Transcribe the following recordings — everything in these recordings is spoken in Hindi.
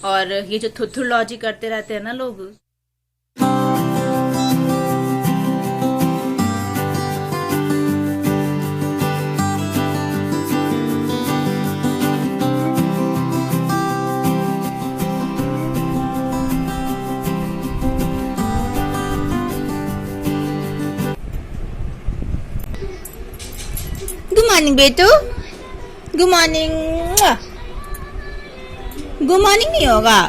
और ये जो थुथुलॉजी करते रहते हैं ना लोग। गुड मॉर्निंग बेटू, गुड मॉर्निंग। गुड मॉर्निंग नहीं होगा।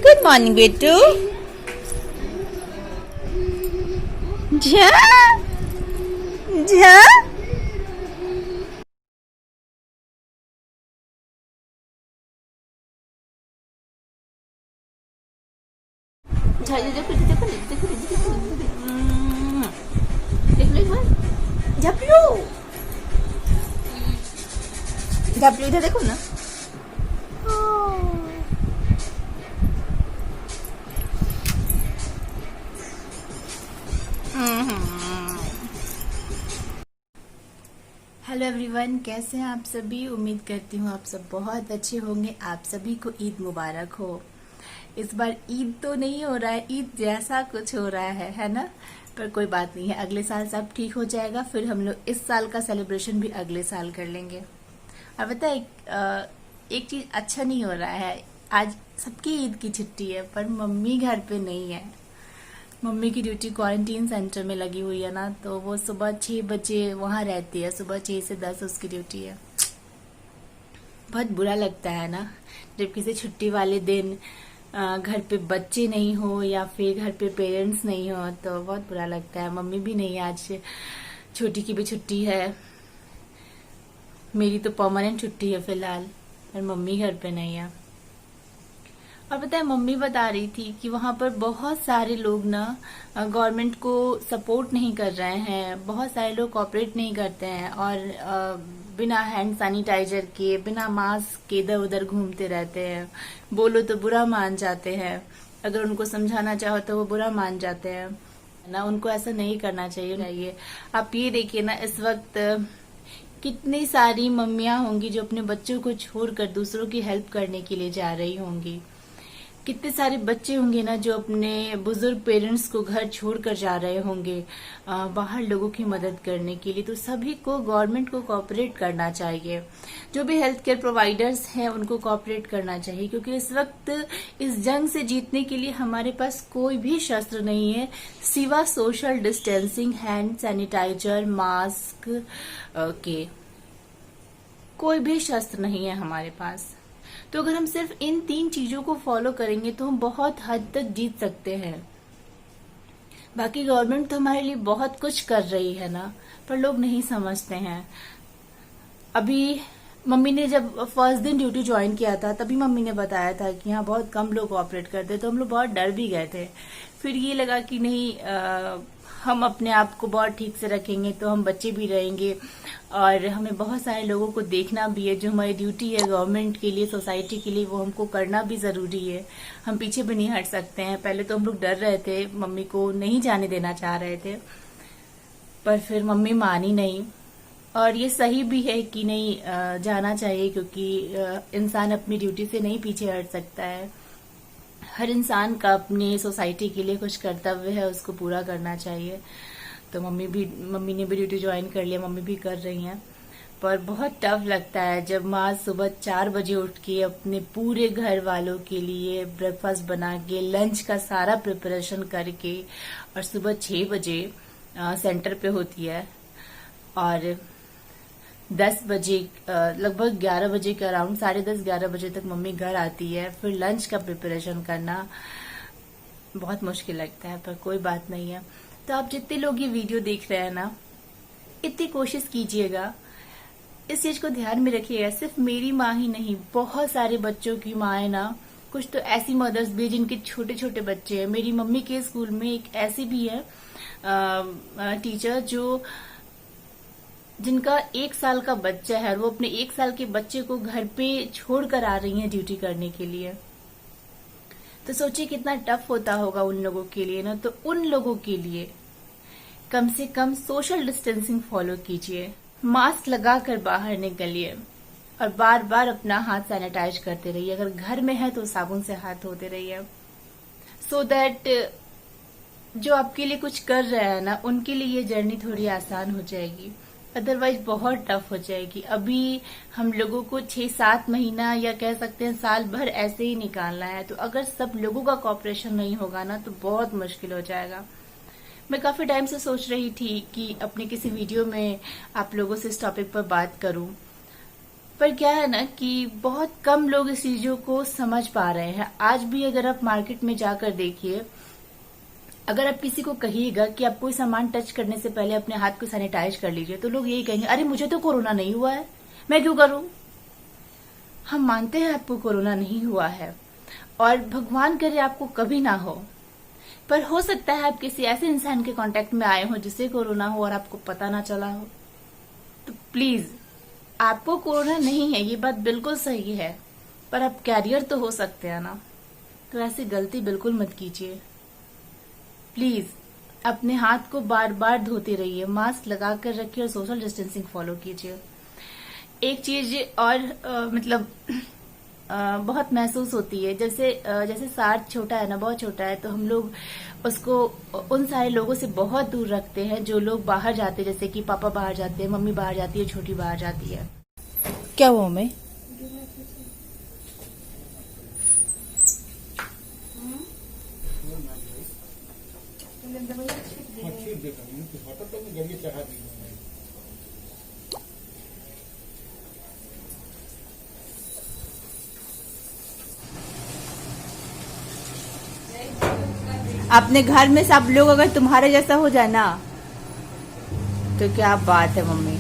गुड मॉर्निंग बेटू। झा झा देखो देखो देखो देखो देख लो एक बार। झपलू झपलू इधर देखो ना। हेलो एवरीवन, कैसे हैं आप सभी। उम्मीद करती हूँ आप सब बहुत अच्छे होंगे। आप सभी को ईद मुबारक हो। इस बार ईद तो नहीं हो रहा है, ईद जैसा कुछ हो रहा है ना। पर कोई बात नहीं है, अगले साल सब ठीक हो जाएगा। फिर हम लोग इस साल का सेलिब्रेशन भी अगले साल कर लेंगे। और पता है एक चीज अच्छा नहीं हो रहा है। आज सबकी ईद की छुट्टी है पर मम्मी घर पे नहीं है। मम्मी की ड्यूटी क्वारंटीन सेंटर में लगी हुई है ना, तो वो सुबह 6 बजे वहां रहती है। सुबह 6 से 10 उसकी ड्यूटी है। बहुत बुरा लगता है ना जब किसी छुट्टी वाले दिन घर पे बच्चे नहीं हो या फिर घर पे पेरेंट्स नहीं हो, तो बहुत बुरा लगता है। मम्मी भी नहीं है आज, छोटी की भी छुट्टी है। मेरी तो परमानेंट छुट्टी है फिलहाल, पर मम्मी घर पे नहीं है। और पता है, मम्मी बता रही थी कि वहां पर बहुत सारे लोग ना गवर्नमेंट को सपोर्ट नहीं कर रहे हैं। बहुत सारे लोग कॉपरेट नहीं करते हैं और बिना हैंड सैनिटाइजर के, बिना मास्क के इधर उधर घूमते रहते हैं। बोलो तो बुरा मान जाते हैं, अगर उनको समझाना चाहो तो वो बुरा मान जाते हैं ना। उनको ऐसा नहीं करना चाहिए। आप ये देखिए ना, इस वक्त कितनी सारी मम्मियां होंगी जो अपने बच्चों को छोड़कर दूसरों की हेल्प करने के लिए जा रही होंगी। कितने सारे बच्चे होंगे ना जो अपने बुजुर्ग पेरेंट्स को घर छोड़कर जा रहे होंगे बाहर लोगों की मदद करने के लिए। तो सभी को गवर्नमेंट को कोऑपरेट करना चाहिए। जो भी हेल्थ केयर प्रोवाइडर्स हैं उनको कोऑपरेट करना चाहिए, क्योंकि इस वक्त इस जंग से जीतने के लिए हमारे पास कोई भी शस्त्र नहीं है सिवा social distancing, hand sanitiser, mask के। कोई भी शस्त्र नहीं है हमारे पास। तो अगर हम सिर्फ इन 3 चीजों को फॉलो करेंगे तो हम बहुत हद तक जीत सकते हैं। बाकी गवर्नमेंट तो हमारे लिए बहुत कुछ कर रही है ना, पर लोग नहीं समझते हैं। अभी मम्मी ने जब फर्स्ट दिन ड्यूटी ज्वाइन किया था, तभी मम्मी ने बताया था कि यहाँ बहुत कम लोग ऑपरेट करते, तो हम लोग बहुत डर भी गए थे। फिर ये लगा कि नहीं, हम अपने आप को बहुत ठीक से रखेंगे तो हम बच्चे भी रहेंगे और हमें बहुत सारे लोगों को देखना भी है। जो हमारी ड्यूटी है गवर्नमेंट के लिए, सोसाइटी के लिए, वो हमको करना भी जरूरी है। हम पीछे भी नहीं हट सकते हैं। पहले तो हम लोग डर रहे थे, मम्मी को नहीं जाने देना चाह रहे थे, पर फिर मम्मी मानी नहीं। और ये सही भी है कि नहीं, जाना चाहिए, क्योंकि इंसान अपनी ड्यूटी से नहीं पीछे हट सकता है। हर इंसान का अपनी सोसाइटी के लिए कुछ कर्तव्य है, उसको पूरा करना चाहिए। तो मम्मी ने भी ड्यूटी ज्वाइन कर लिया, मम्मी भी कर रही हैं। पर बहुत टफ लगता है जब माँ सुबह 4 बजे उठ के अपने पूरे घर वालों के लिए ब्रेकफास्ट बना के, लंच का सारा प्रिपरेशन करके, और सुबह 6 बजे सेंटर पे होती है और 10 बजे, लगभग 11 बजे के अराउंड, 10:30-11 बजे तक मम्मी घर आती है। फिर लंच का प्रिपरेशन करना बहुत मुश्किल लगता है, पर कोई बात नहीं है। तो आप जितने लोग ये वीडियो देख रहे हैं ना, इतनी कोशिश कीजिएगा, इस चीज को ध्यान में रखिएगा। सिर्फ मेरी माँ ही नहीं, बहुत सारे बच्चों की माँ ना, कुछ तो ऐसी मदर्स भी जिनके छोटे छोटे बच्चे हैं। मेरी मम्मी के स्कूल में एक ऐसी भी है टीचर जिनका 1 साल का बच्चा है, वो अपने 1 साल के बच्चे को घर पे छोड़कर आ रही हैं ड्यूटी करने के लिए। तो सोचिए कितना टफ होता होगा उन लोगों के लिए ना। तो उन लोगों के लिए कम से कम सोशल डिस्टेंसिंग फॉलो कीजिए, मास्क लगाकर बाहर निकलिए और बार बार अपना हाथ सैनिटाइज करते रहिए। अगर घर में है तो साबुन से हाथ धोते रहिए, सो दैट जो आपके लिए कुछ कर रहे हैं ना, उनके लिए ये जर्नी थोड़ी आसान हो जाएगी। अदरवाइज बहुत टफ हो जाएगी। अभी हम लोगों को 6-7 महीना या कह सकते हैं साल भर ऐसे ही निकालना है। तो अगर सब लोगों का कॉपरेशन नहीं होगा ना, तो बहुत मुश्किल हो जाएगा। मैं काफी टाइम से सोच रही थी कि अपने किसी वीडियो में आप लोगों से इस टॉपिक पर बात करूं, पर क्या है ना कि बहुत कम लोग इस चीजों को समझ पा रहे हैं। आज भी अगर आप मार्केट में जाकर देखिए, अगर आप किसी को कहिएगा कि आप कोई सामान टच करने से पहले अपने हाथ को सैनिटाइज कर लीजिए, तो लोग यही कहेंगे, अरे मुझे तो कोरोना नहीं हुआ है, मैं क्यों करूं। हम मानते हैं आपको कोरोना नहीं हुआ है और भगवान करे आपको कभी ना हो, पर हो सकता है आप किसी ऐसे इंसान के कांटेक्ट में आए हो जिसे कोरोना हो और आपको पता ना चला हो। तो प्लीज, आपको कोरोना नहीं है, ये बात बिल्कुल सही है, पर आप कैरियर तो हो सकते हैं ना। तो ऐसी गलती बिल्कुल मत कीजिए। प्लीज अपने हाथ को बार बार धोते रहिए, मास्क लगा कर रखिए और सोशल डिस्टेंसिंग फॉलो कीजिए। एक चीज और बहुत महसूस होती है, जैसे सार्थ छोटा है ना, बहुत छोटा है, तो हम लोग उसको उन सारे लोगों से बहुत दूर रखते हैं जो लोग बाहर जाते हैं, जैसे कि पापा बाहर जाते हैं, मम्मी बाहर जाती है, छोटी बाहर जाती है। क्या हुआ मैं अपने घर में सब लोग अगर तुम्हारे जैसा हो जाए ना, तो क्या बात है मम्मी।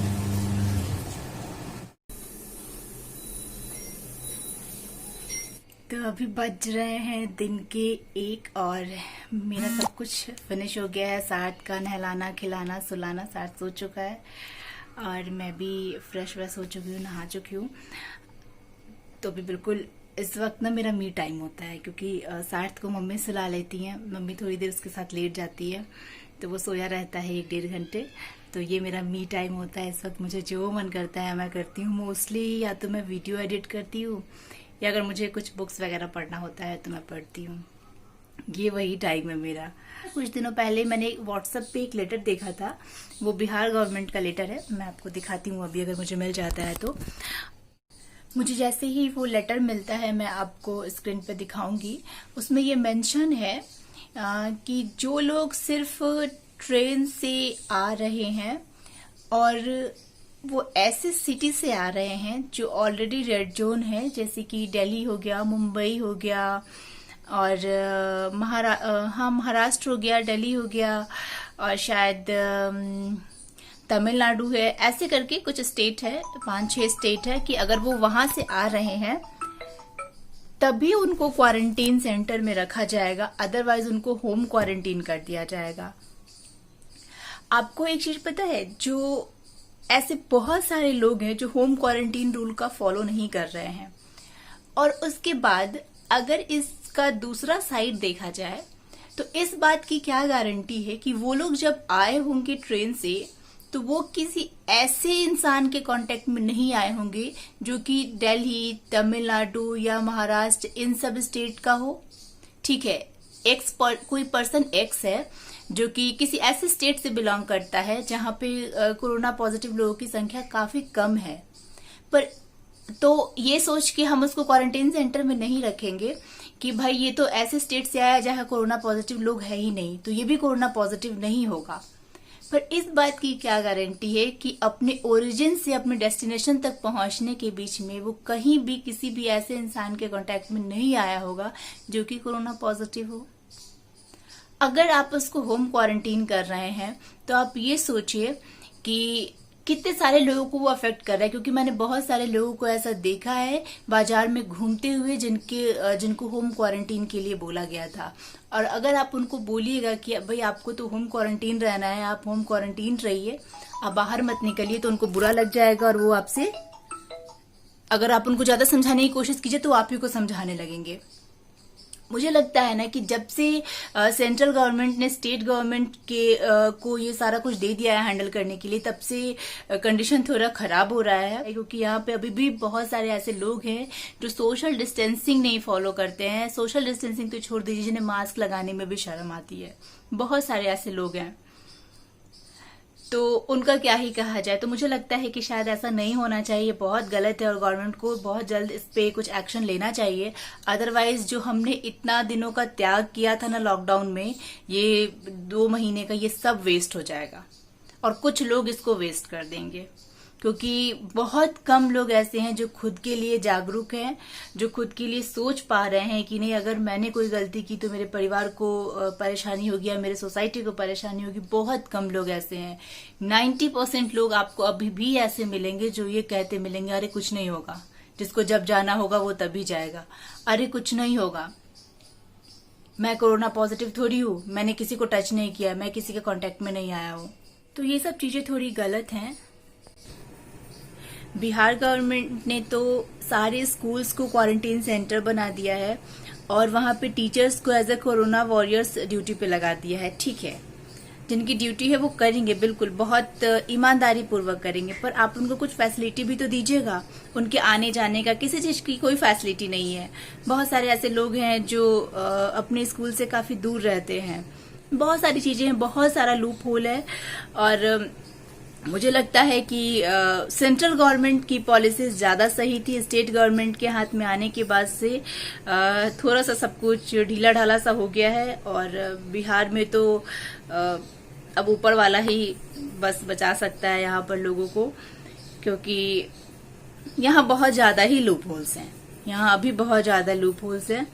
तो अभी बज रहे हैं दिन के 1 और मेरा सब कुछ फिनिश हो गया है। सार्थ का नहलाना खिलाना सुलाना, सार्थ सो चुका है और मैं भी फ्रेश हो चुकी हूँ, नहा चुकी हूँ। तो अभी बिल्कुल इस वक्त ना मेरा मी टाइम होता है, क्योंकि सार्थ को मम्मी सुला लेती हैं, मम्मी थोड़ी देर उसके साथ लेट जाती है, तो वो सोया रहता है 1-1.5 घंटे। तो ये मेरा मी टाइम होता है। इस वक्त मुझे जो मन करता है मैं करती हूँ। मोस्टली या तो मैं वीडियो एडिट करती हूँ, या अगर मुझे कुछ बुक्स वगैरह पढ़ना होता है तो मैं पढ़ती हूँ। ये वही टाइम है मेरा। कुछ दिनों पहले मैंने व्हाट्सएप पे एक लेटर देखा था, वो बिहार गवर्नमेंट का लेटर है, मैं आपको दिखाती हूँ अभी अगर मुझे मिल जाता है तो। मुझे जैसे ही वो लेटर मिलता है मैं आपको स्क्रीन पे दिखाऊंगी। उसमें ये मेंशन है कि जो लोग सिर्फ ट्रेन से आ रहे हैं और वो ऐसे सिटी से आ रहे हैं जो ऑलरेडी रेड जोन है, जैसे कि दिल्ली हो गया, मुंबई हो गया और महाराष्ट्र हो गया, दिल्ली हो गया और शायद तमिलनाडु है, ऐसे करके कुछ स्टेट है, 5-6 स्टेट है, कि अगर वो वहां से आ रहे हैं तभी उनको क्वारंटीन सेंटर में रखा जाएगा, अदरवाइज उनको होम क्वारंटीन कर दिया जाएगा। आपको एक चीज पता है, जो ऐसे बहुत सारे लोग हैं जो होम क्वारंटीन रूल का फॉलो नहीं कर रहे हैं, और उसके बाद अगर इसका दूसरा साइड देखा जाए तो इस बात की क्या गारंटी है कि वो लोग जब आए होंगे ट्रेन से तो वो किसी ऐसे इंसान के कांटेक्ट में नहीं आए होंगे जो कि दिल्ली, तमिलनाडु या महाराष्ट्र इन सब स्टेट का हो। ठीक है, कोई पर्सन एक्स है जो कि किसी ऐसे स्टेट से बिलोंग करता है जहां पे कोरोना पॉजिटिव लोगों की संख्या काफी कम है, पर तो ये सोच के हम उसको क्वारंटाइन सेंटर में नहीं रखेंगे कि भाई ये तो ऐसे स्टेट से आया जहां कोरोना पॉजिटिव लोग है ही नहीं, तो ये भी कोरोना पॉजिटिव नहीं होगा। पर इस बात की क्या गारंटी है कि अपने ओरिजिन से अपने डेस्टिनेशन तक पहुंचने के बीच में वो कहीं भी किसी भी ऐसे इंसान के कांटेक्ट में नहीं आया होगा जो कि कोरोना पॉजिटिव हो। अगर आप उसको होम क्वारंटीन कर रहे हैं तो आप ये सोचिए कि कितने सारे लोगों को वो अफेक्ट कर रहा है, क्योंकि मैंने बहुत सारे लोगों को ऐसा देखा है बाजार में घूमते हुए जिनको होम क्वारंटीन के लिए बोला गया था। और अगर आप उनको बोलिएगा कि भाई आपको तो होम क्वारंटीन रहना है, आप होम क्वारंटीन रहिए, आप बाहर मत निकलिए, तो उनको बुरा लग जाएगा और वो आपसे, अगर आप उनको ज्यादा समझाने की कोशिश कीजिए तो आप ही को समझाने लगेंगे। मुझे लगता है ना कि जब से सेंट्रल गवर्नमेंट ने स्टेट गवर्नमेंट के को ये सारा कुछ दे दिया है हैंडल करने के लिए, तब से कंडीशन थोड़ा खराब हो रहा है, क्योंकि यहाँ पे अभी भी बहुत सारे ऐसे लोग हैं जो सोशल डिस्टेंसिंग नहीं फॉलो करते हैं। सोशल डिस्टेंसिंग तो छोड़ दीजिए, जिन्हें मास्क लगाने में भी शर्म आती है। बहुत सारे ऐसे लोग हैं, तो उनका क्या ही कहा जाए। तो मुझे लगता है कि शायद ऐसा नहीं होना चाहिए, बहुत गलत है और गवर्नमेंट को बहुत जल्द इस पे कुछ एक्शन लेना चाहिए। अदरवाइज जो हमने इतना दिनों का त्याग किया था ना लॉकडाउन में, ये 2 महीने का, ये सब वेस्ट हो जाएगा और कुछ लोग इसको वेस्ट कर देंगे, क्योंकि बहुत कम लोग ऐसे हैं जो खुद के लिए जागरूक हैं, जो खुद के लिए सोच पा रहे हैं कि नहीं, अगर मैंने कोई गलती की तो मेरे परिवार को परेशानी होगी या मेरे सोसाइटी को परेशानी होगी। बहुत कम लोग ऐसे हैं। 90% लोग आपको अभी भी ऐसे मिलेंगे जो ये कहते मिलेंगे, अरे कुछ नहीं होगा, जिसको जब जाना होगा वो तभी जाएगा, अरे कुछ नहीं होगा, मैं कोरोना पॉजिटिव थोड़ी हूं, मैंने किसी को टच नहीं किया, मैं किसी के कांटेक्ट में नहीं आया हूं। तो ये सब चीजें थोड़ी गलत हैं। बिहार गवर्नमेंट ने तो सारे स्कूल्स को क्वारंटीन सेंटर बना दिया है और वहां पे टीचर्स को as a corona warriors duty पे लगा दिया है। ठीक है, जिनकी ड्यूटी है वो करेंगे, बिल्कुल बहुत ईमानदारी पूर्वक करेंगे, पर आप उनको कुछ फैसिलिटी भी तो दीजिएगा। उनके आने जाने का किसी चीज की कोई फैसिलिटी नहीं है। बहुत सारे ऐसे लोग हैं जो अपने स्कूल से काफी दूर रहते हैं। बहुत सारी चीजें हैं, बहुत सारा लूप होल है और मुझे लगता है कि सेंट्रल गवर्नमेंट की पॉलिसीज ज्यादा सही थी। स्टेट गवर्नमेंट के हाथ में आने के बाद से थोड़ा सा सब कुछ ढीला ढाला सा हो गया है और बिहार में तो अब ऊपर वाला ही बस बचा सकता है यहाँ पर लोगों को, क्योंकि यहाँ बहुत ज्यादा ही लूप होल्स हैं। यहाँ अभी बहुत ज्यादा लूप होल्स हैं,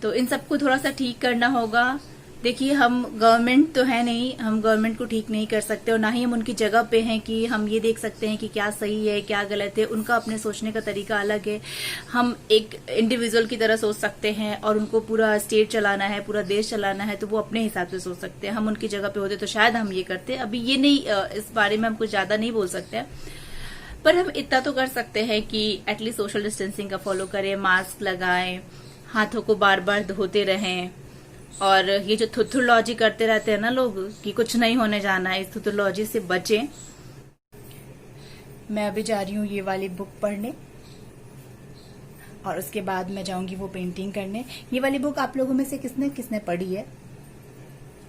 तो इन सबको थोड़ा सा ठीक करना होगा। देखिए, हम गवर्नमेंट तो है नहीं, हम गवर्नमेंट को ठीक नहीं कर सकते और ना ही हम उनकी जगह पे हैं कि हम ये देख सकते हैं कि क्या सही है क्या गलत है। उनका अपने सोचने का तरीका अलग है। हम एक इंडिविजुअल की तरह सोच सकते हैं और उनको पूरा स्टेट चलाना है, पूरा देश चलाना है, तो वो अपने हिसाब से सोच सकते हैं। हम उनकी जगह पे होते तो शायद हम ये करते। अभी ये नहीं, इस बारे में हम कुछ ज्यादा नहीं बोल सकते, पर हम इतना तो कर सकते हैं कि एटलीस्ट सोशल डिस्टेंसिंग का फॉलो करें, मास्क लगाएं, हाथों को बार बार धोते रहें। और ये जो थुथुलॉजी करते रहते हैं ना लोग कि कुछ नहीं होने जाना है, इस थुथुलॉजी से बचें। मैं अभी जा रही हूँ ये वाली बुक पढ़ने और उसके बाद मैं जाऊंगी वो पेंटिंग करने। ये वाली बुक आप लोगों में से किसने किसने पढ़ी है?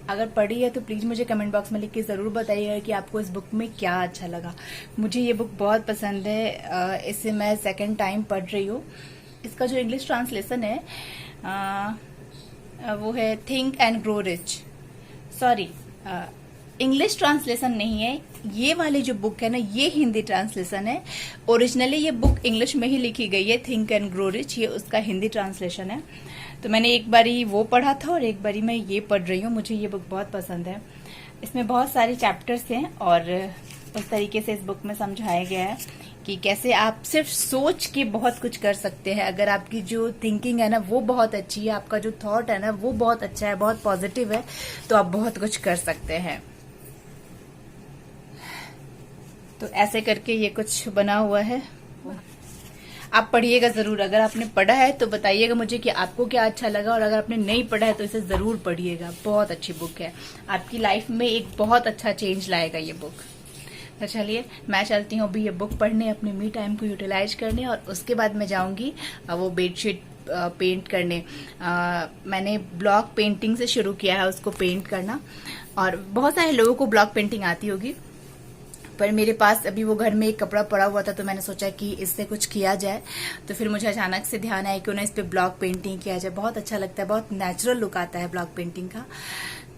अगर पढ़ी है तो प्लीज मुझे कमेंट बॉक्स में लिख के जरूर बताइएगा कि आपको इस बुक में क्या अच्छा लगा। मुझे ये बुक बहुत पसंद है, इसे मैं सेकंड टाइम पढ़ रही हूँ। इसका जो इंग्लिश ट्रांसलेशन है वो है think and grow rich. Sorry, English translation नहीं है, ये वाली जो बुक है ना ये हिंदी ट्रांसलेशन है। ओरिजिनली ये बुक इंग्लिश में ही लिखी गई है, थिंक एंड ग्रो रिच, ये उसका हिंदी ट्रांसलेशन है। तो मैंने एक बारी वो पढ़ा था और एक बारी मैं ये पढ़ रही हूँ। मुझे ये बुक बहुत पसंद है। इसमें बहुत सारे चैप्टर्स हैं और उस तरीके से इस बुक में समझाया गया है कि कैसे आप सिर्फ सोच के बहुत कुछ कर सकते हैं। अगर आपकी जो थिंकिंग है ना वो बहुत अच्छी है, आपका जो थॉट है ना वो बहुत अच्छा है, बहुत पॉजिटिव है, तो आप बहुत कुछ कर सकते हैं। तो ऐसे करके ये कुछ बना हुआ है। आप पढ़िएगा जरूर। अगर आपने पढ़ा है तो बताइएगा मुझे कि आपको क्या अच्छा लगा, और अगर आपने नहीं पढ़ा है तो इसे जरूर पढ़िएगा। बहुत अच्छी बुक है, आपकी लाइफ में एक बहुत अच्छा चेंज लाएगा ये बुक। तो चलिए मैं चलती हूँ अभी ये बुक पढ़ने, अपने मी टाइम को यूटिलाइज करने, और उसके बाद मैं जाऊंगी वो बेडशीट पेंट करने। मैंने ब्लॉक पेंटिंग से शुरू किया है उसको पेंट करना, और बहुत सारे लोगों को ब्लॉक पेंटिंग आती होगी, पर मेरे पास अभी वो घर में एक कपड़ा पड़ा हुआ था, तो मैंने सोचा कि इससे कुछ किया जाए। तो फिर मुझे अचानक से ध्यान आया क्यों ना इस पे ब्लॉक पेंटिंग किया जाए। बहुत अच्छा लगता है, बहुत नेचुरल लुक आता है ब्लॉक पेंटिंग का।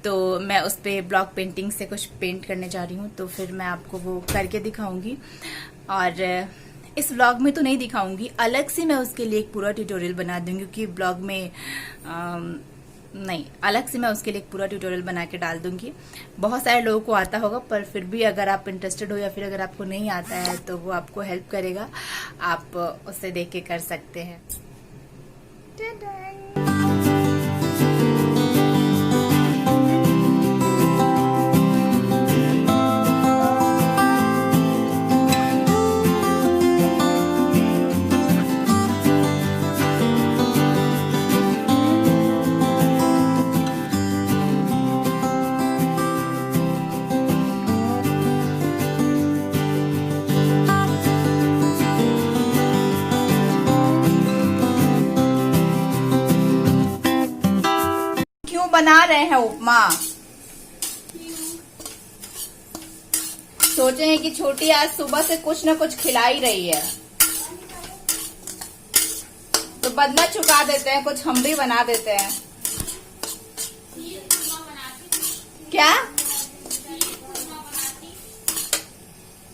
तो मैं उस पे ब्लॉक पेंटिंग से कुछ पेंट करने जा रही हूँ, तो फिर मैं आपको वो करके दिखाऊंगी। और इस व्लॉग में तो नहीं दिखाऊंगी, अलग से मैं उसके लिए एक पूरा ट्यूटोरियल बना दूंगी, क्योंकि ब्लॉग में नहीं, अलग से मैं उसके लिए एक पूरा ट्यूटोरियल बना के डाल दूंगी। बहुत सारे लोगों को आता होगा, पर फिर भी अगर आप इंटरेस्टेड हो या फिर अगर आपको नहीं आता है तो वो आपको हेल्प करेगा, आप उससे देख के कर सकते हैं। बना रहे हैं उपमा। सोचे हैं कि छोटी आज सुबह से कुछ न कुछ खिला ही रही है, तो बदला चुका देते हैं, कुछ हम भी बना देते हैं। क्या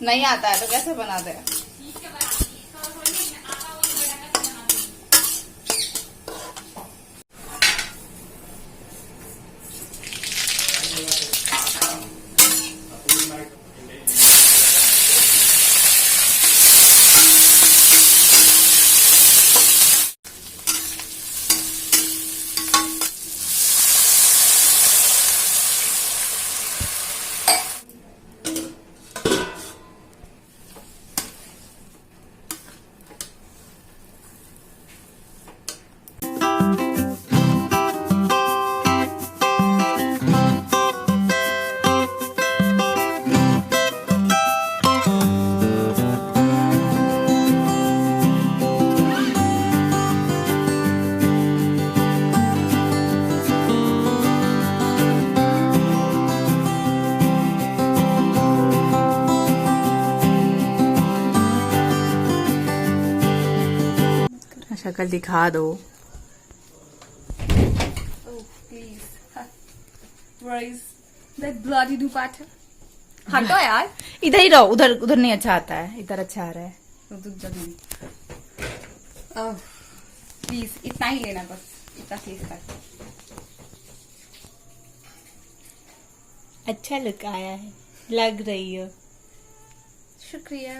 नहीं आता है तो कैसे बनाते हैं? शक्ल दिखा दो। हटो यार, इधर ही रहो, उधर उधर नहीं अच्छा आता है, इधर अच्छा आ रहा है। प्लीज इतना ही लेना, बस इतना चीज का। अच्छा लुक आया है, लग रही हो। शुक्रिया।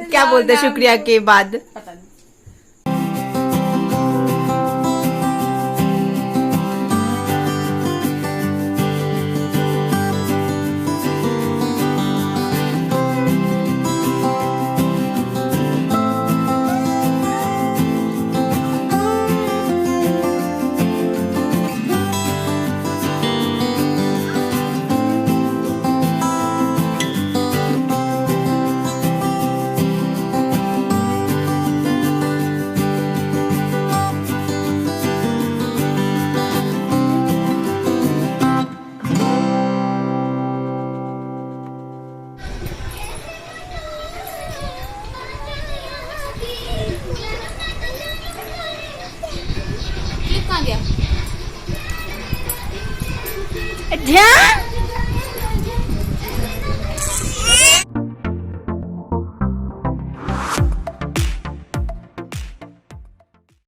क्या बोलते शुक्रिया के बाद? पता नहीं। ध्यान